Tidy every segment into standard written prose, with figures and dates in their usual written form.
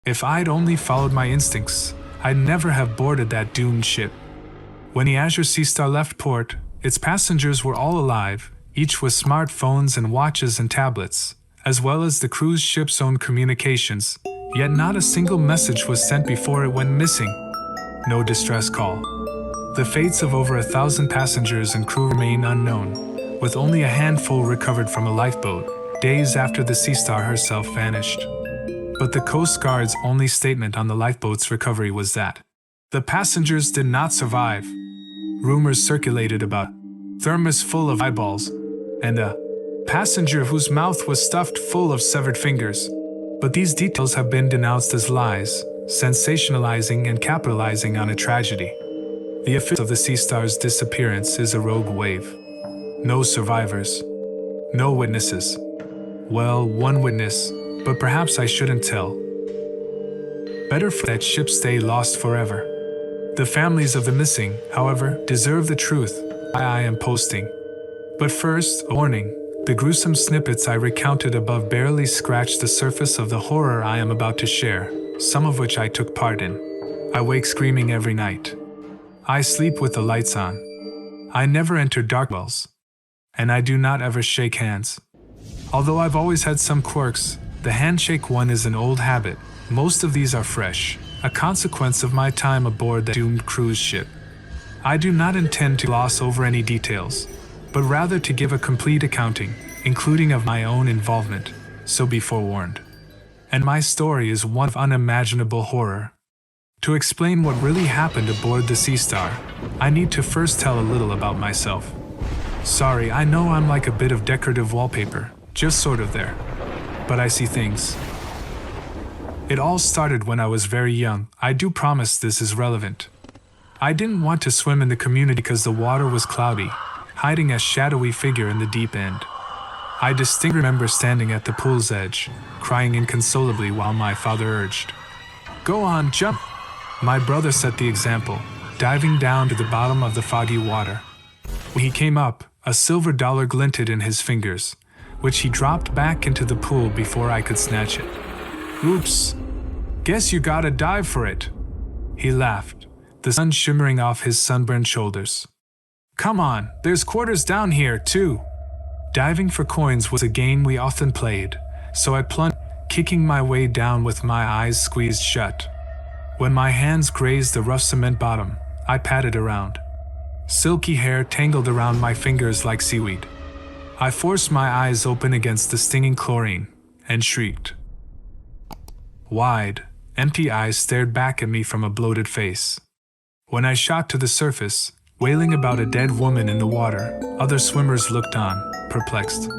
If I'd only followed my instincts, I'd never have boarded that doomed ship. When the Azure Sea Star left port, its passengers were all alive, each with smartphones and watches and tablets, as well as the cruise ship's own communications, yet not a single message was sent before it went missing. No distress call. The fates of over 1,000 passengers and crew remain unknown, with only a handful recovered from a lifeboat, days after the Sea Star herself vanished. But the Coast Guard's only statement on the lifeboat's recovery was that the passengers did not survive. Rumors circulated about thermos full of eyeballs and a passenger whose mouth was stuffed full of severed fingers. But these details have been denounced as lies, sensationalizing and capitalizing on a tragedy. The effect of the Sea Star's disappearance is a rogue wave. No survivors. No witnesses. Well, one witness, but perhaps I shouldn't tell. Better for that ship stay lost forever. The families of the missing, however, deserve the truth I am posting. But first, a warning. The gruesome snippets I recounted above barely scratch the surface of the horror I am about to share, some of which I took part in. I wake screaming every night. I sleep with the lights on. I never enter dark wells. And I do not ever shake hands. Although I've always had some quirks, the handshake one is an old habit. Most of these are fresh, a consequence of my time aboard the doomed cruise ship. I do not intend to gloss over any details, but rather to give a complete accounting, including of my own involvement, so be forewarned. And my story is one of unimaginable horror. To explain what really happened aboard the Sea Star, I need to first tell a little about myself. Sorry, I know I'm like a bit of decorative wallpaper, just sort of there. But I see things. It all started when I was very young. I do promise this is relevant. I didn't want to swim in the community because the water was cloudy, hiding a shadowy figure in the deep end. I distinctly remember standing at the pool's edge, crying inconsolably while my father urged, "Go on, jump!" My brother set the example, diving down to the bottom of the foggy water. When he came up, a silver dollar glinted in his fingers, which he dropped back into the pool before I could snatch it. "Oops. Guess you gotta dive for it." He laughed, the sun shimmering off his sunburned shoulders. "Come on, there's quarters down here, too." Diving for coins was a game we often played, so I plunged, kicking my way down with my eyes squeezed shut. When my hands grazed the rough cement bottom, I patted around. Silky hair tangled around my fingers like seaweed. I forced my eyes open against the stinging chlorine, and shrieked. Wide, empty eyes stared back at me from a bloated face. When I shot to the surface, wailing about a dead woman in the water, other swimmers looked on, perplexed.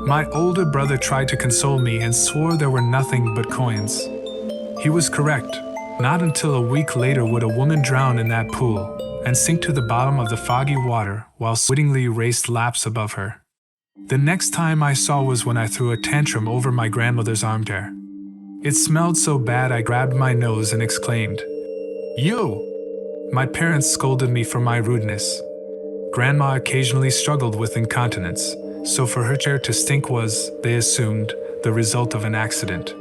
My older brother tried to console me and swore there were nothing but coins. He was correct. Not until a week later would a woman drown in that pool and sink to the bottom of the foggy water while wittingly raced laps above her. The next time I saw was when I threw a tantrum over my grandmother's armchair. It smelled so bad I grabbed my nose and exclaimed, "You!" My parents scolded me for my rudeness. Grandma occasionally struggled with incontinence, so for her chair to stink was, they assumed, the result of an accident.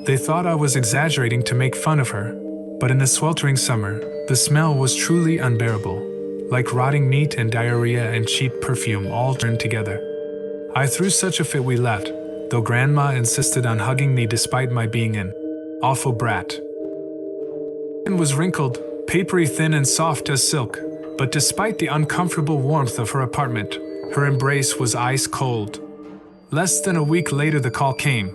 They thought I was exaggerating to make fun of her, but in the sweltering summer, the smell was truly unbearable, like rotting meat and diarrhea and cheap perfume all turned together. I threw such a fit we left, though Grandma insisted on hugging me despite my being an awful brat. It was wrinkled, papery thin and soft as silk, but despite the uncomfortable warmth of her apartment, her embrace was ice cold. Less than a week later the call came.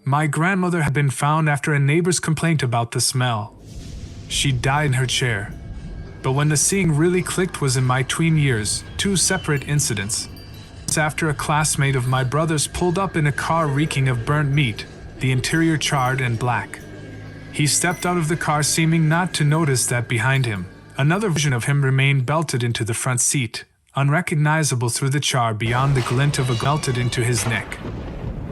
My grandmother had been found after a neighbor's complaint about the smell. She died in her chair. But when the seeing really clicked was in my tween years, 2 separate incidents. After a classmate of my brother's pulled up in a car reeking of burnt meat, the interior charred and black. He stepped out of the car seeming not to notice that behind him, another vision of him remained belted into the front seat, unrecognizable through the char beyond the glint of a melted into his neck.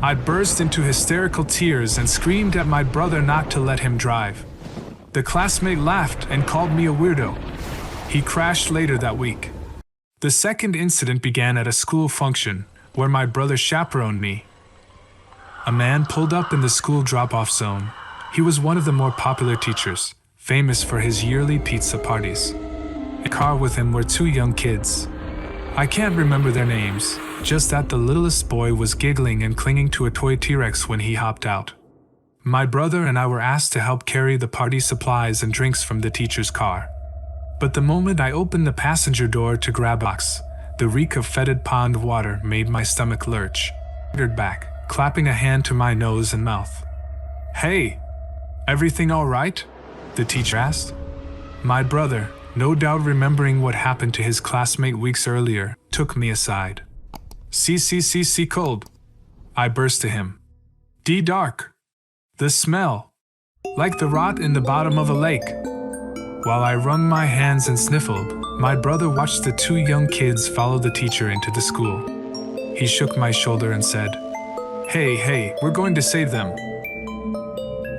I burst into hysterical tears and screamed at my brother not to let him drive. The classmate laughed and called me a weirdo. He crashed later that week. The second incident began at a school function, where my brother chaperoned me. A man pulled up in the school drop-off zone. He was one of the more popular teachers, famous for his yearly pizza parties. In the car with him were two young kids. I can't remember their names, just that the littlest boy was giggling and clinging to a toy T-Rex when he hopped out. My brother and I were asked to help carry the party supplies and drinks from the teacher's car. But the moment I opened the passenger door to grab a box, the reek of fetid pond water made my stomach lurch. I staggered back, clapping a hand to my nose and mouth. "Hey, everything all right?" the teacher asked. My brother, no doubt remembering what happened to his classmate weeks earlier, took me aside. "See, cold," I burst to him. "D dark. The smell. Like the rot in the bottom of a lake." While I wrung my hands and sniffled, my brother watched the two young kids follow the teacher into the school. He shook my shoulder and said, Hey, we're going to save them."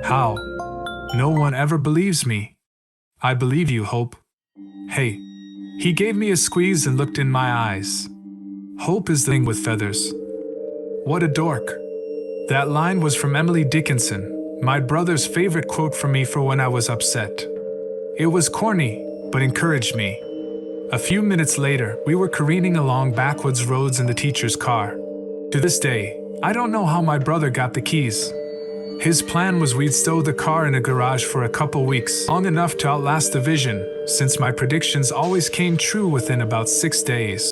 "How? No one ever believes me." "I believe you, Hope." "Hey." He gave me a squeeze and looked in my eyes. "Hope is the thing with feathers." What a dork. That line was from Emily Dickinson, my brother's favorite quote from me for when I was upset. It was corny, but encouraged me. A few minutes later, we were careening along backwoods roads in the teacher's car. To this day, I don't know how my brother got the keys. His plan was we'd stow the car in a garage for a couple weeks, long enough to outlast the vision, since my predictions always came true within about 6 days.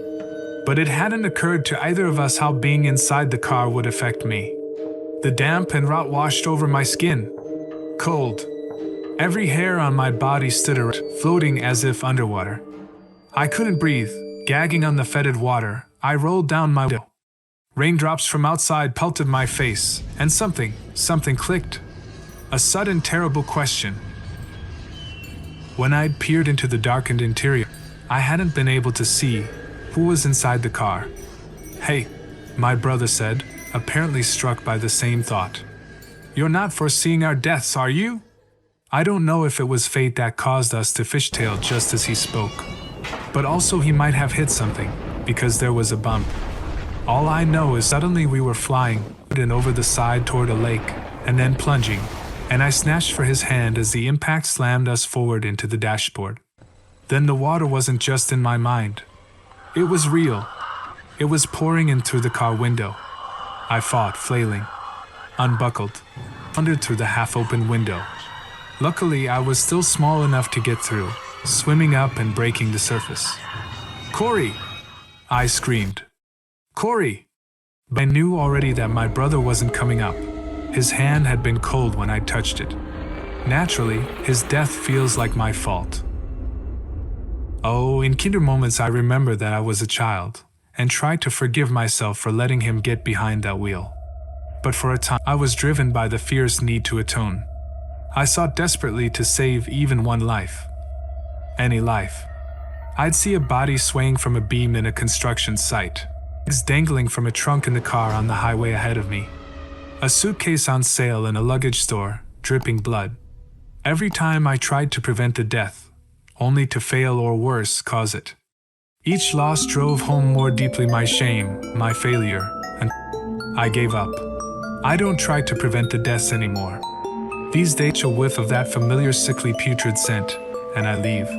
But it hadn't occurred to either of us how being inside the car would affect me. The damp and rot washed over my skin. Cold. Every hair on my body stood erect, floating as if underwater. I couldn't breathe, gagging on the fetid water. I rolled down my window. Raindrops from outside pelted my face, and something clicked. A sudden, terrible question. When I'd peered into the darkened interior, I hadn't been able to see who was inside the car. "Hey," my brother said, apparently struck by the same thought. "You're not foreseeing our deaths, are you?" I don't know if it was fate that caused us to fishtail just as he spoke. But also he might have hit something, because there was a bump. All I know is suddenly we were flying and over the side toward a lake, and then plunging, and I snatched for his hand as the impact slammed us forward into the dashboard. Then the water wasn't just in my mind. It was real. It was pouring in through the car window. I fought, flailing, unbuckled, thundered through the half-open window. Luckily, I was still small enough to get through, swimming up and breaking the surface. "Corey!" I screamed. "Corey!" But I knew already that my brother wasn't coming up. His hand had been cold when I touched it. Naturally, his death feels like my fault. Oh, in kinder moments I remember that I was a child, and tried to forgive myself for letting him get behind that wheel. But for a time, I was driven by the fierce need to atone. I sought desperately to save even one life. Any life. I'd see a body swaying from a beam in a construction site, legs dangling from a trunk in the car on the highway ahead of me. A suitcase on sale in a luggage store, dripping blood. Every time I tried to prevent the death, only to fail or worse, cause it. Each loss drove home more deeply my shame, my failure, and I gave up. I don't try to prevent the deaths anymore. These days a whiff of that familiar sickly putrid scent, and I leave.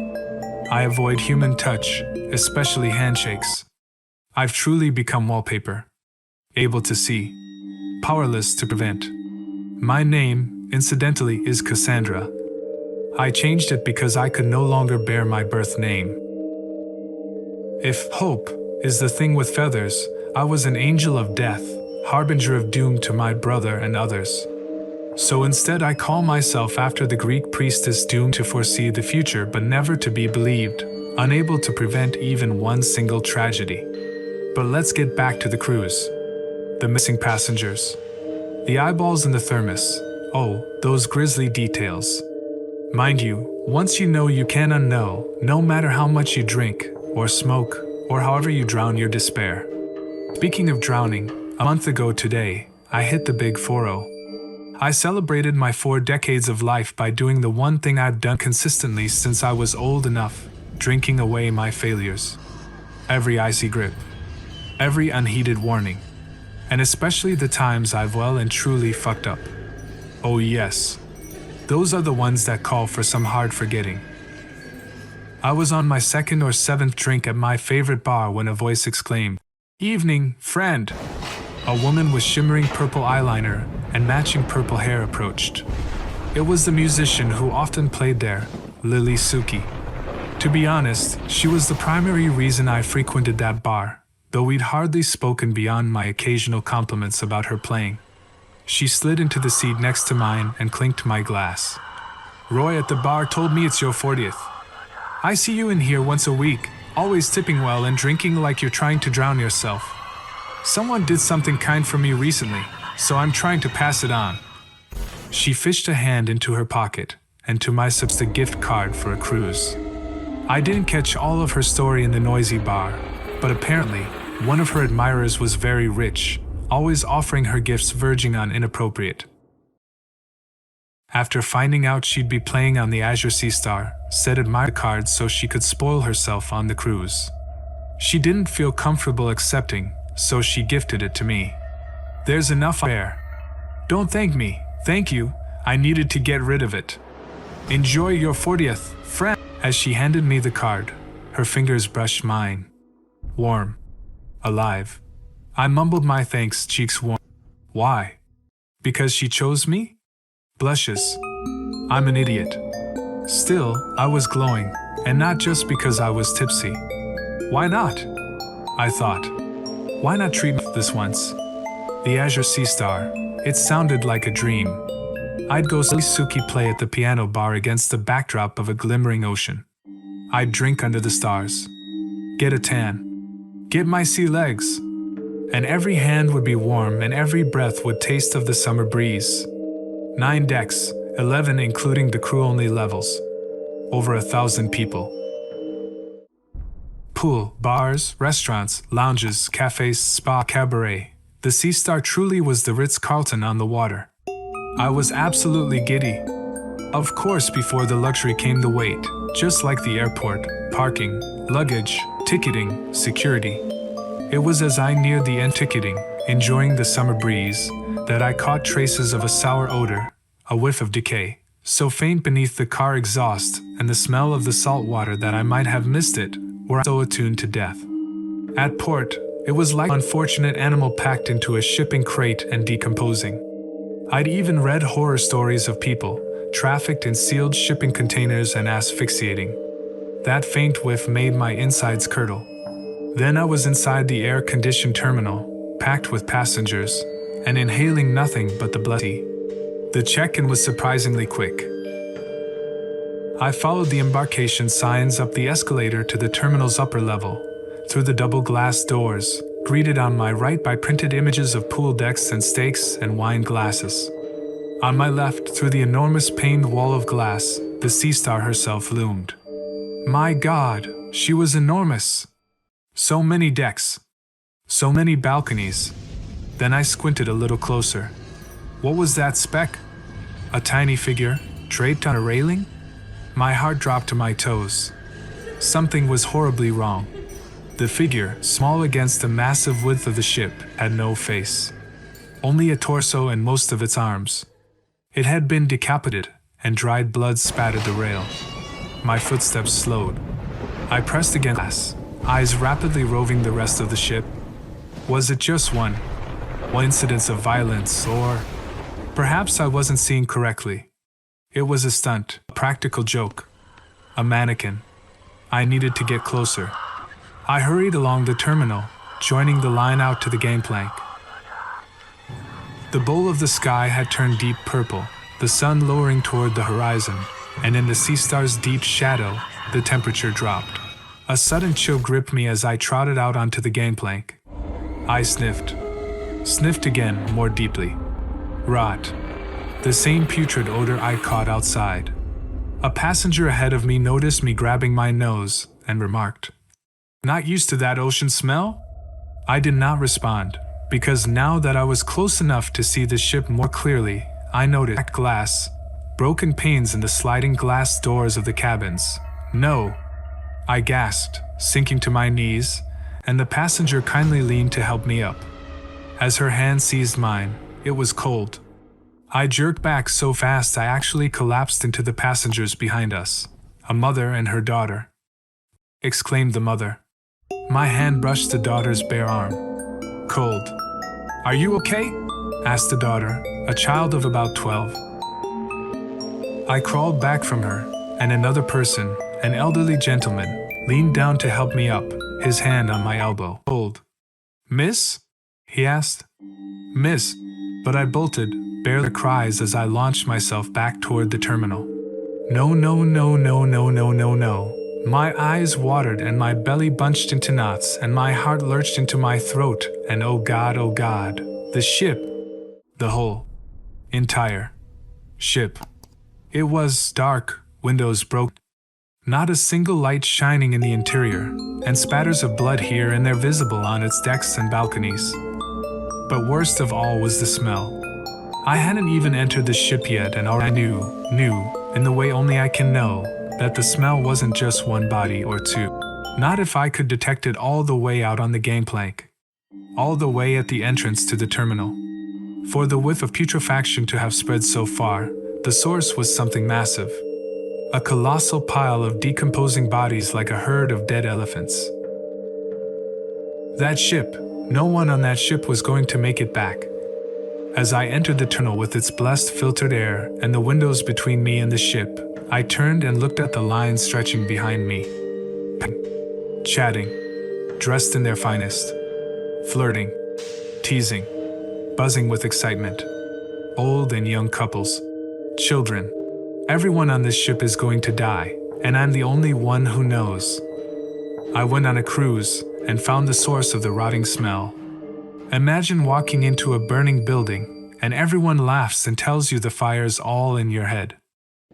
I avoid human touch, especially handshakes. I've truly become wallpaper. Able to see. Powerless to prevent. My name, incidentally, is Cassandra. I changed it because I could no longer bear my birth name. If hope is the thing with feathers, I was an angel of death, harbinger of doom to my brother and others. So instead I call myself after the Greek priestess doomed to foresee the future but never to be believed, unable to prevent even one single tragedy. But let's get back to the cruise. The missing passengers. The eyeballs in the thermos. Oh, those grisly details. Mind you, once you know you can unknow, no matter how much you drink, or smoke, or however you drown your despair. Speaking of drowning, a month ago today, I hit the big 4-0. I celebrated my 4 decades of life by doing the one thing I've done consistently since I was old enough, drinking away my failures. Every icy grip. Every unheeded warning. And especially the times I've well and truly fucked up. Oh yes. Those are the ones that call for some hard forgetting. I was on my second or seventh drink at my favorite bar when a voice exclaimed, "Evening, friend." A woman with shimmering purple eyeliner and matching purple hair approached. It was the musician who often played there, Lily Suki. To be honest, she was the primary reason I frequented that bar, though we'd hardly spoken beyond my occasional compliments about her playing. She slid into the seat next to mine and clinked my glass. "Roy at the bar told me it's your 40th. I see you in here once a week, always tipping well and drinking like you're trying to drown yourself. Someone did something kind for me recently, so I'm trying to pass it on." She fished a hand into her pocket, and to my subs a gift card for a cruise. I didn't catch all of her story in the noisy bar, but apparently, one of her admirers was very rich, always offering her gifts verging on inappropriate. After finding out she'd be playing on the Azure Sea Star, said admire card so she could spoil herself on the cruise. She didn't feel comfortable accepting, so she gifted it to me. "There's enough there. Don't thank me, thank you, I needed to get rid of it. Enjoy your 40th, friend." As she handed me the card, her fingers brushed mine. Warm. Alive. I mumbled my thanks, cheeks warm. Why? Because she chose me? Blushes. I'm an idiot. Still, I was glowing, and not just because I was tipsy. Why not? I thought. Why not treat me this once? The Azure Sea Star. It sounded like a dream. I'd go see Suki play at the piano bar against the backdrop of a glimmering ocean. I'd drink under the stars. Get a tan. Get my sea legs. And every hand would be warm and every breath would taste of the summer breeze. 9 decks, 11 including the crew-only levels. Over 1,000 people. Pool, bars, restaurants, lounges, cafes, spa, cabaret. The Sea Star truly was the Ritz-Carlton on the water. I was absolutely giddy. Of course, before the luxury came the wait, just like the airport, parking, luggage, ticketing, security. It was as I neared the end ticketing, enjoying the summer breeze, that I caught traces of a sour odor, a whiff of decay, so faint beneath the car exhaust and the smell of the salt water that I might have missed it, were so attuned to death. At port, it was like an unfortunate animal packed into a shipping crate and decomposing. I'd even read horror stories of people trafficked in sealed shipping containers and asphyxiating. That faint whiff made my insides curdle. Then I was inside the air-conditioned terminal, packed with passengers, and inhaling nothing but the bloody. The check-in was surprisingly quick. I followed the embarkation signs up the escalator to the terminal's upper level, through the double glass doors, greeted on my right by printed images of pool decks and steaks and wine glasses. On my left, through the enormous paned wall of glass, the Sea Star herself loomed. My God, she was enormous. So many decks. So many balconies. Then I squinted a little closer. What was that speck? A tiny figure, draped on a railing? My heart dropped to my toes. Something was horribly wrong. The figure, small against the massive width of the ship, had no face. Only a torso and most of its arms. It had been decapitated, and dried blood spattered the rail. My footsteps slowed. I pressed against glass, eyes rapidly roving the rest of the ship. Was it just one incident of violence, or perhaps I wasn't seeing correctly? It was a stunt, a practical joke, a mannequin. I needed to get closer. I hurried along the terminal, joining the line out to the gangplank. The bowl of the sky had turned deep purple, the sun lowering toward the horizon, and in the Sea Star's deep shadow, the temperature dropped. A sudden chill gripped me as I trotted out onto the gangplank. I sniffed. Sniffed again, more deeply. Rot. The same putrid odor I caught outside. A passenger ahead of me noticed me grabbing my nose and remarked, "Not used to that ocean smell?" I did not respond, because now that I was close enough to see the ship more clearly, I noticed cracked glass, broken panes in the sliding glass doors of the cabins. "No," I gasped, sinking to my knees, and the passenger kindly leaned to help me up. As her hand seized mine, it was cold. I jerked back so fast I actually collapsed into the passengers behind us. A mother and her daughter, exclaimed the mother. My hand brushed the daughter's bare arm. Cold. Are you okay? Asked the daughter, a child of about 12. I crawled back from her, and another person, an elderly gentleman, leaned down to help me up, his hand on my elbow. Cold. Miss? He asked. Miss. But I bolted, barely cries as I launched myself back toward the terminal. No, no, no, no, no, no, no, no. My eyes watered and my belly bunched into knots and my heart lurched into my throat and oh God, the ship. The whole, entire ship. It was dark, windows broken. Not a single light shining in the interior, and spatters of blood here and there visible on its decks and balconies. But worst of all was the smell. I hadn't even entered the ship yet and already knew, in the way only I can know, that the smell wasn't just one body or two. Not if I could detect it all the way out on the gangplank. All the way at the entrance to the terminal. For the whiff of putrefaction to have spread so far, the source was something massive. A colossal pile of decomposing bodies like a herd of dead elephants. That ship, no one on that ship was going to make it back. As I entered the tunnel with its blessed filtered air and the windows between me and the ship, I turned and looked at the lines stretching behind me. Chatting, dressed in their finest, flirting, teasing, buzzing with excitement. Old and young couples, children. Everyone on this ship is going to die, and I'm the only one who knows. I went on a cruise and found the source of the rotting smell. Imagine walking into a burning building and everyone laughs and tells you the fire's all in your head.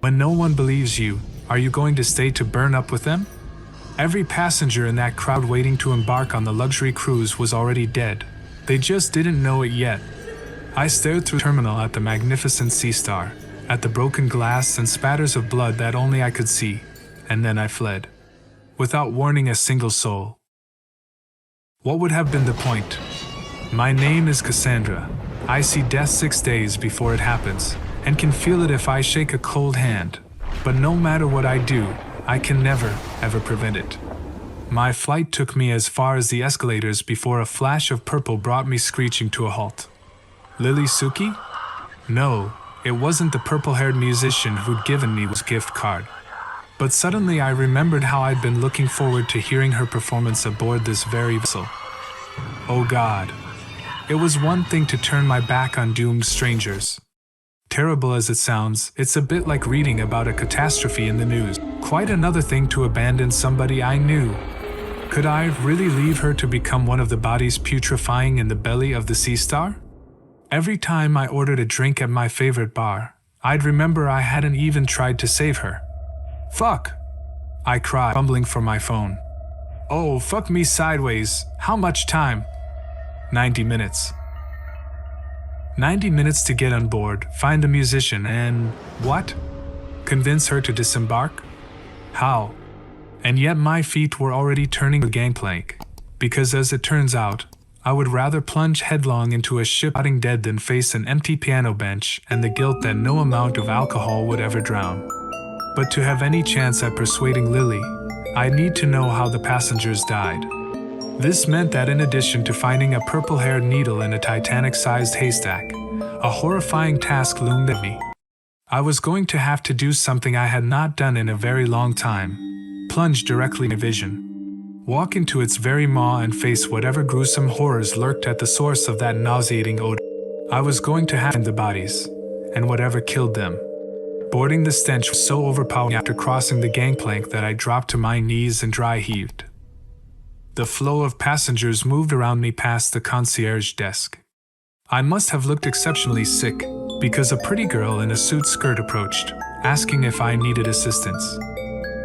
When no one believes you, are you going to stay to burn up with them? Every passenger in that crowd waiting to embark on the luxury cruise was already dead. They just didn't know it yet. I stared through the terminal at the magnificent sea star, at the broken glass and spatters of blood that only I could see, and then I fled, without warning a single soul. What would have been the point? My name is Cassandra. I see death 6 days before it happens, and can feel it if I shake a cold hand. But no matter what I do, I can never, ever prevent it. My flight took me as far as the escalators before a flash of purple brought me screeching to a halt. Lily Suki? No, it wasn't the purple-haired musician who'd given me his gift card. But suddenly I remembered how I'd been looking forward to hearing her performance aboard this very vessel. Oh God. It was one thing to turn my back on doomed strangers. Terrible as it sounds, it's a bit like reading about a catastrophe in the news. Quite another thing to abandon somebody I knew. Could I really leave her to become one of the bodies putrefying in the belly of the sea star? Every time I ordered a drink at my favorite bar, I'd remember I hadn't even tried to save her. Fuck! I cried, fumbling for my phone. Oh, fuck me sideways. How much time? 90 minutes. 90 minutes to get on board, find a musician, and what? Convince her to disembark? How? And yet my feet were already turning the gangplank, because as it turns out, I would rather plunge headlong into a ship rotting dead than face an empty piano bench and the guilt that no amount of alcohol would ever drown. But to have any chance at persuading Lily, I'd need to know how the passengers died. This meant that in addition to finding a purple-haired needle in a Titanic-sized haystack, a horrifying task loomed at me. I was going to have to do something I had not done in a very long time, plunge directly in vision, walk into its very maw and face whatever gruesome horrors lurked at the source of that nauseating odor. I was going to have to find the bodies, and whatever killed them. Boarding the stench was so overpowering after crossing the gangplank that I dropped to my knees and dry heaved. The flow of passengers moved around me past the concierge desk. I must have looked exceptionally sick, because a pretty girl in a suit skirt approached, asking if I needed assistance.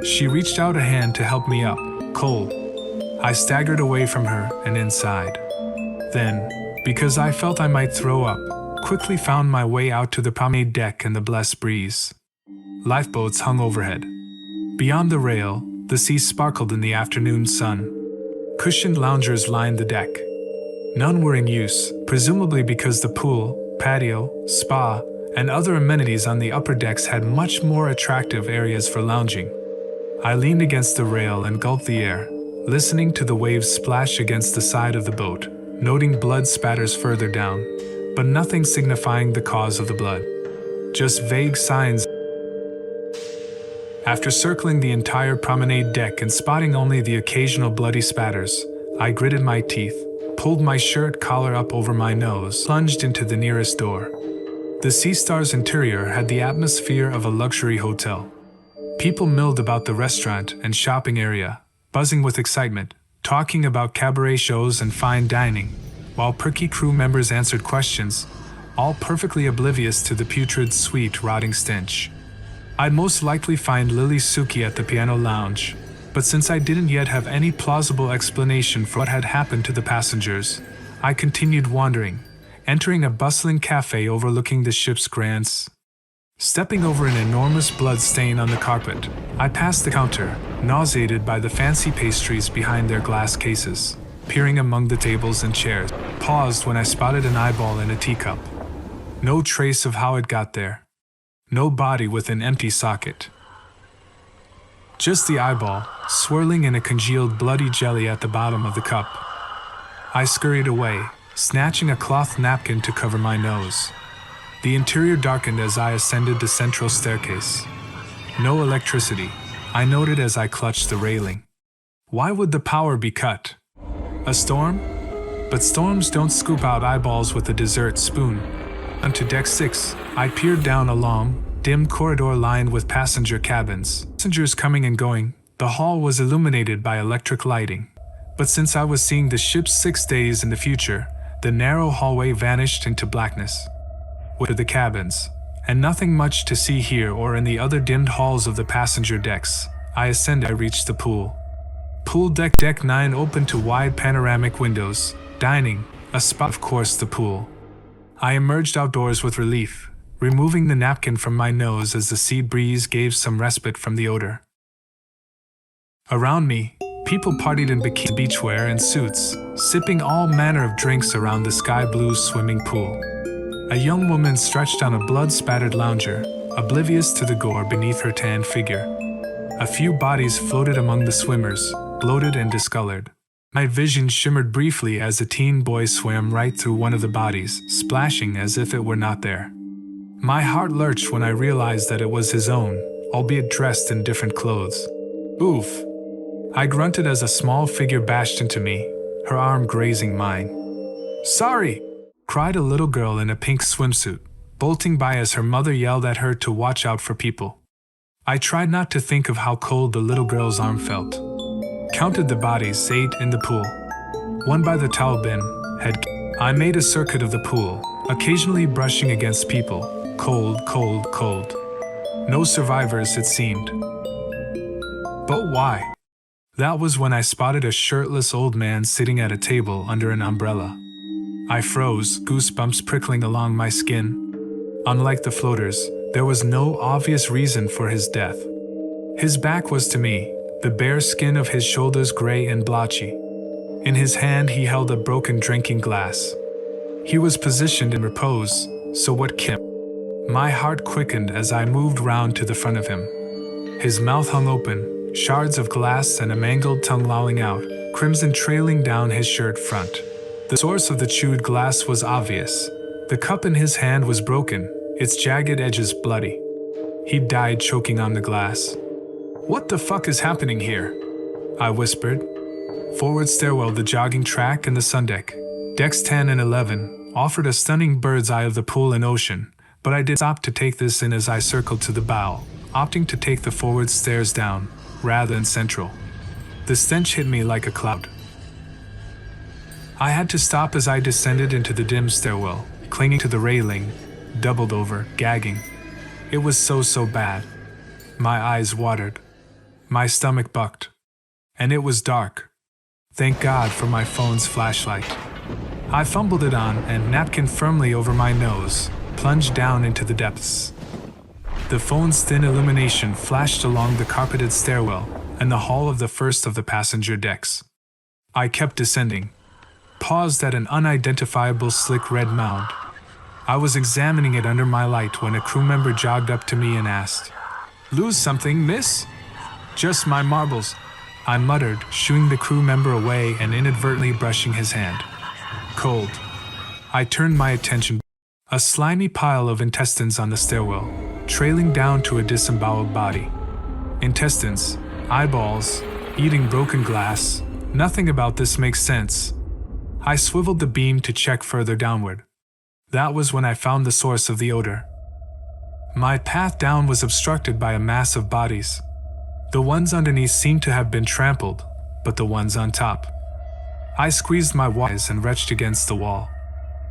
She reached out a hand to help me up, cold. I staggered away from her and inside. Then, because I felt I might throw up, quickly found my way out to the promenade deck in the blessed breeze. Lifeboats hung overhead. Beyond the rail, the sea sparkled in the afternoon sun. Cushioned loungers lined the deck. None were in use, presumably because the pool, patio, spa, and other amenities on the upper decks had much more attractive areas for lounging. I leaned against the rail and gulped the air, listening to the waves splash against the side of the boat, noting blood spatters further down, but nothing signifying the cause of the blood. Just vague signs. After circling the entire promenade deck and spotting only the occasional bloody spatters, I gritted my teeth, pulled my shirt collar up over my nose, plunged into the nearest door. The Sea Star's interior had the atmosphere of a luxury hotel. People milled about the restaurant and shopping area, buzzing with excitement, talking about cabaret shows and fine dining, while perky crew members answered questions, all perfectly oblivious to the putrid, sweet, rotting stench. I'd most likely find Lily Suki at the piano lounge, but since I didn't yet have any plausible explanation for what had happened to the passengers, I continued wandering, entering a bustling cafe overlooking the ship's grants. Stepping over an enormous blood stain on the carpet, I passed the counter, nauseated by the fancy pastries behind their glass cases, peering among the tables and chairs, paused when I spotted an eyeball in a teacup. No trace of how it got there. No body with an empty socket. Just the eyeball, swirling in a congealed bloody jelly at the bottom of the cup. I scurried away, snatching a cloth napkin to cover my nose. The interior darkened as I ascended the central staircase. No electricity, I noted as I clutched the railing. Why would the power be cut? A storm? But storms don't scoop out eyeballs with a dessert spoon. Onto deck 6, I peered down a long, dim corridor lined with passenger cabins. Passengers coming and going, the hall was illuminated by electric lighting. But since I was seeing the ship's 6 days in the future, the narrow hallway vanished into blackness. With the cabins, and nothing much to see here or in the other dimmed halls of the passenger decks, I ascended. I reached the pool. Pool deck 9 opened to wide panoramic windows, dining, a spot, of course, the pool. I emerged outdoors with relief, removing the napkin from my nose as the sea breeze gave some respite from the odor. Around me, people partied in bikini, beachwear and suits, sipping all manner of drinks around the sky-blue swimming pool. A young woman stretched on a blood-spattered lounger, oblivious to the gore beneath her tanned figure. A few bodies floated among the swimmers, bloated and discolored. My vision shimmered briefly as a teen boy swam right through one of the bodies, splashing as if it were not there. My heart lurched when I realized that it was his own, albeit dressed in different clothes. Oof! I grunted as a small figure bashed into me, her arm grazing mine. Sorry! Cried a little girl in a pink swimsuit, bolting by as her mother yelled at her to watch out for people. I tried not to think of how cold the little girl's arm felt. Counted the bodies, 8 in the pool. One by the towel bin, I made a circuit of the pool, occasionally brushing against people. Cold, cold, cold. No survivors, it seemed. But why? That was when I spotted a shirtless old man sitting at a table under an umbrella. I froze, goosebumps prickling along my skin. Unlike the floaters, there was no obvious reason for his death. His back was to me, the bare skin of his shoulders gray and blotchy. In his hand he held a broken drinking glass. He was positioned in repose, so what killed him? My heart quickened as I moved round to the front of him. His mouth hung open, shards of glass and a mangled tongue lolling out, crimson trailing down his shirt front. The source of the chewed glass was obvious. The cup in his hand was broken, its jagged edges bloody. He died choking on the glass. What the fuck is happening here? I whispered. Forward stairwell, the jogging track, and the sun deck. Decks 10 and 11 offered a stunning bird's eye of the pool and ocean, but I did stop to take this in as I circled to the bow, opting to take the forward stairs down, rather than central. The stench hit me like a cloud. I had to stop as I descended into the dim stairwell, clinging to the railing, doubled over, gagging. It was so bad. My eyes watered. My stomach bucked. And it was dark. Thank God for my phone's flashlight. I fumbled it on and, napkin firmly over my nose, plunged down into the depths. The phone's thin illumination flashed along the carpeted stairwell and the hall of the first of the passenger decks. I kept descending. Paused at an unidentifiable slick red mound. I was examining it under my light when a crew member jogged up to me and asked, "Lose something, miss?" "Just my marbles," I muttered, shooing the crew member away and inadvertently brushing his hand. Cold. I turned my attention. A slimy pile of intestines on the stairwell, trailing down to a disemboweled body. Intestines, eyeballs, eating broken glass. Nothing about this makes sense. I swiveled the beam to check further downward. That was when I found the source of the odor. My path down was obstructed by a mass of bodies. The ones underneath seemed to have been trampled, but the ones on top. I squeezed my eyes and retched against the wall.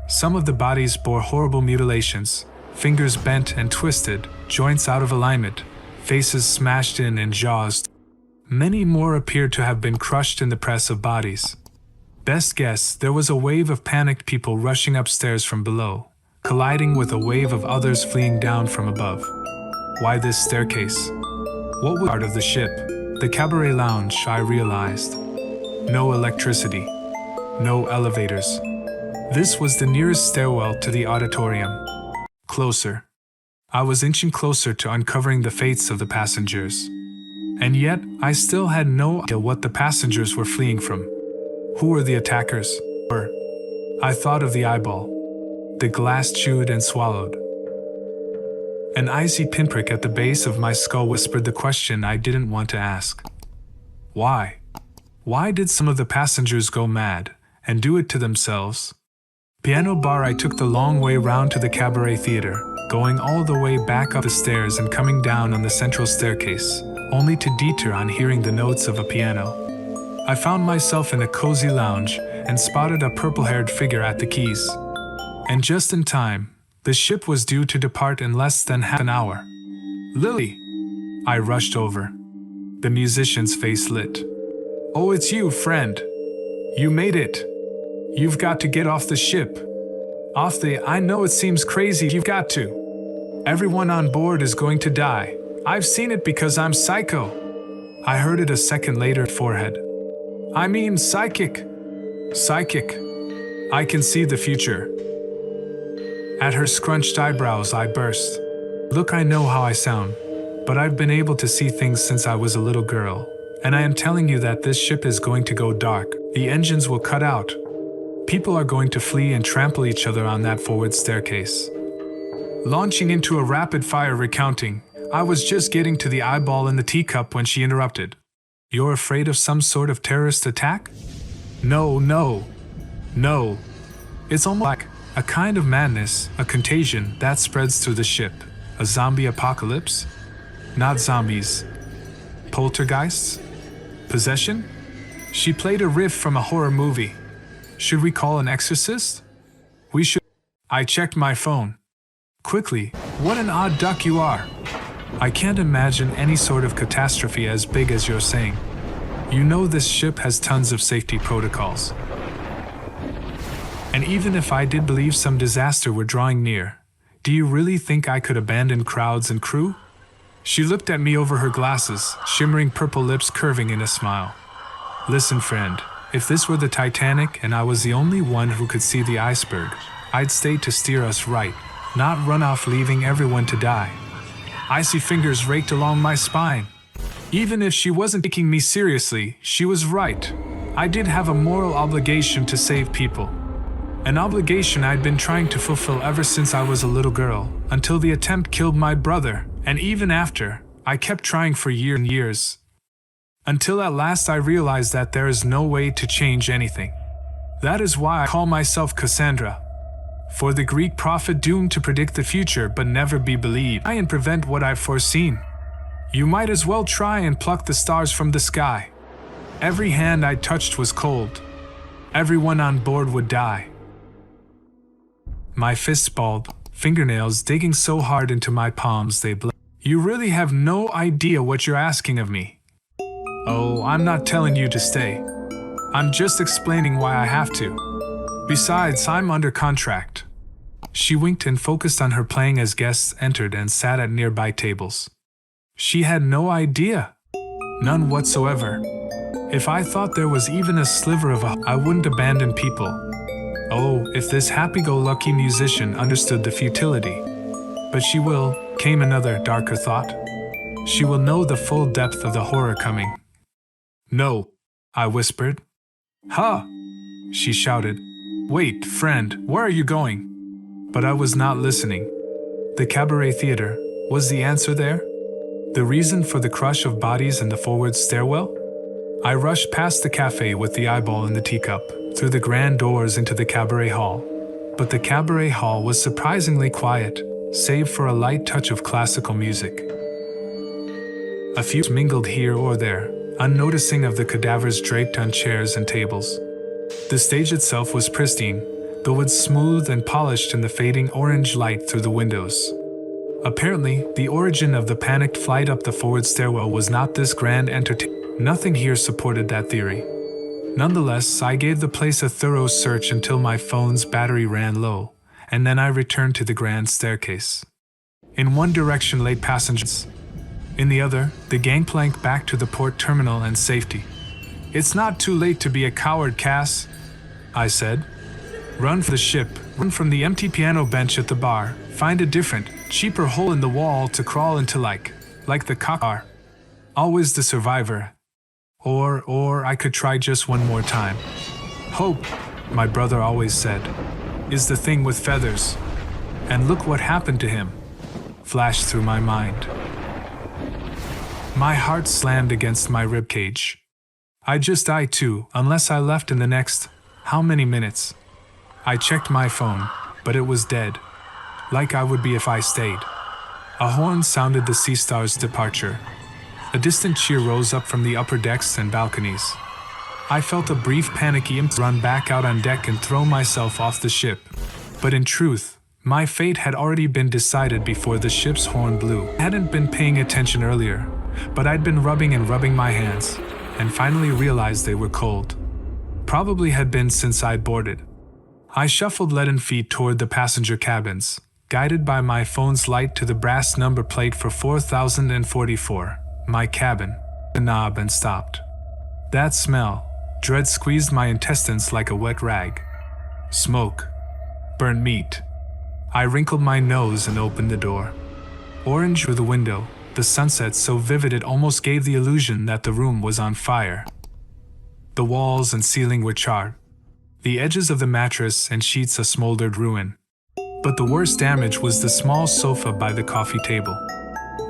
Some of the bodies bore horrible mutilations, fingers bent and twisted, joints out of alignment, faces smashed in and jaws. Many more appeared to have been crushed in the press of bodies. Best guess, there was a wave of panicked people rushing upstairs from below, colliding with a wave of others fleeing down from above. Why this staircase? What was part of the ship? The cabaret lounge, I realized. No electricity. No elevators. This was the nearest stairwell to the auditorium. Closer. I was inching closer to uncovering the fates of the passengers. And yet, I still had no idea what the passengers were fleeing from. Who were the attackers? I thought of the eyeball. The glass chewed and swallowed. An icy pinprick at the base of my skull whispered the question I didn't want to ask. Why? Why did some of the passengers go mad and do it to themselves? Piano bar. I took the long way round to the cabaret theater, going all the way back up the stairs and coming down on the central staircase, only to deter on hearing the notes of a piano. I found myself in a cozy lounge and spotted a purple-haired figure at the keys. And just in time, the ship was due to depart in less than half an hour. "Lily!" I rushed over. The musician's face lit. "Oh, it's you, friend. You made it. You've got to get off the ship. I know it seems crazy, you've got to. Everyone on board is going to die. I've seen it because I'm psycho." I heard it a second later. Forehead. "I mean psychic. Psychic. I can see the future." At her scrunched eyebrows I burst. "Look, I know how I sound, but I've been able to see things since I was a little girl, and I am telling you that this ship is going to go dark. The engines will cut out. People are going to flee and trample each other on that forward staircase." Launching into a rapid-fire recounting, I was just getting to the eyeball in the teacup when she interrupted. "You're afraid of some sort of terrorist attack?" No. It's almost like a kind of madness, a contagion that spreads through the ship. A zombie apocalypse? Not zombies. Poltergeists? Possession? She played a riff from a horror movie. Should we call an exorcist? We should. I checked my phone. Quickly, what an odd duck you are. I can't imagine any sort of catastrophe as big as you're saying. You know this ship has tons of safety protocols. And even if I did believe some disaster were drawing near, do you really think I could abandon crowds and crew? She looked at me over her glasses, shimmering purple lips curving in a smile. Listen, friend, if this were the Titanic and I was the only one who could see the iceberg, I'd stay to steer us right, not run off leaving everyone to die. Icy fingers raked along my spine. Even if she wasn't taking me seriously, she was right. I did have a moral obligation to save people. An obligation I'd been trying to fulfill ever since I was a little girl, until the attempt killed my brother, and even after, I kept trying for years and years. Until at last I realized that there is no way to change anything. That is why I call myself Cassandra. For the Greek prophet doomed to predict the future but never be believed. Try and prevent what I've foreseen. You might as well try and pluck the stars from the sky. Every hand I touched was cold. Everyone on board would die. My fists balled, fingernails digging so hard into my palms they bled. You really have no idea what you're asking of me. Oh, I'm not telling you to stay. I'm just explaining why I have to. Besides, I'm under contract. She winked and focused on her playing as guests entered and sat at nearby tables. She had no idea. None whatsoever. If I thought there was even a sliver of I wouldn't abandon people. Oh, if this happy-go-lucky musician understood the futility. But she will, came another darker thought. She will know the full depth of the horror coming. No, I whispered. Ha! She shouted. Wait, friend, where are you going? But I was not listening. The cabaret theater, was the answer there? The reason for the crush of bodies in the forward stairwell? I rushed past the cafe with the eyeball in the teacup, through the grand doors into the cabaret hall. But the cabaret hall was surprisingly quiet, save for a light touch of classical music. A few mingled here or there, unnoticing of the cadavers draped on chairs and tables. The stage itself was pristine, the wood smooth and polished in the fading orange light through the windows. Apparently, the origin of the panicked flight up the forward stairwell was not this grand entertainment. Nothing here supported that theory. Nonetheless, I gave the place a thorough search until my phone's battery ran low, and then I returned to the grand staircase. In one direction lay passengers. In the other, the gangplank back to the port terminal and safety. It's not too late to be a coward, Cass, I said. Run for the ship, run from the empty piano bench at the bar, find a different, cheaper hole in the wall to crawl into like the cock are. Always the survivor. Or I could try just one more time. Hope, my brother always said, is the thing with feathers. And look what happened to him. Flashed through my mind. My heart slammed against my ribcage. I'd just die too, unless I left in the next, how many minutes? I checked my phone, but it was dead. Like I would be if I stayed. A horn sounded the Sea Star's departure. A distant cheer rose up from the upper decks and balconies. I felt a brief panicky impulse run back out on deck and throw myself off the ship. But in truth, my fate had already been decided before the ship's horn blew. I hadn't been paying attention earlier, but I'd been rubbing my hands, and finally realized they were cold. Probably had been since I'd boarded. I shuffled leaden feet toward the passenger cabins, guided by my phone's light to the brass number plate for 4044. My cabin, the knob, and stopped. That smell, dread squeezed my intestines like a wet rag. Smoke. Burnt meat. I wrinkled my nose and opened the door. Orange through the window, the sunset so vivid it almost gave the illusion that the room was on fire. The walls and ceiling were charred. The edges of the mattress and sheets a smoldered ruin. But the worst damage was the small sofa by the coffee table.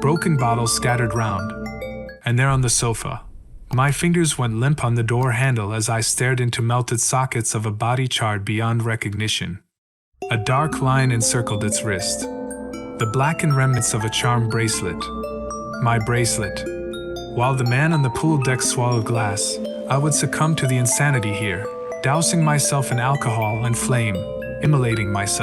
Broken bottles scattered round. And there on the sofa, my fingers went limp on the door handle as I stared into melted sockets of a body charred beyond recognition. A dark line encircled its wrist. The blackened remnants of a charm bracelet. My bracelet. While the man on the pool deck swallowed glass, I would succumb to the insanity here, dousing myself in alcohol and flame, immolating myself.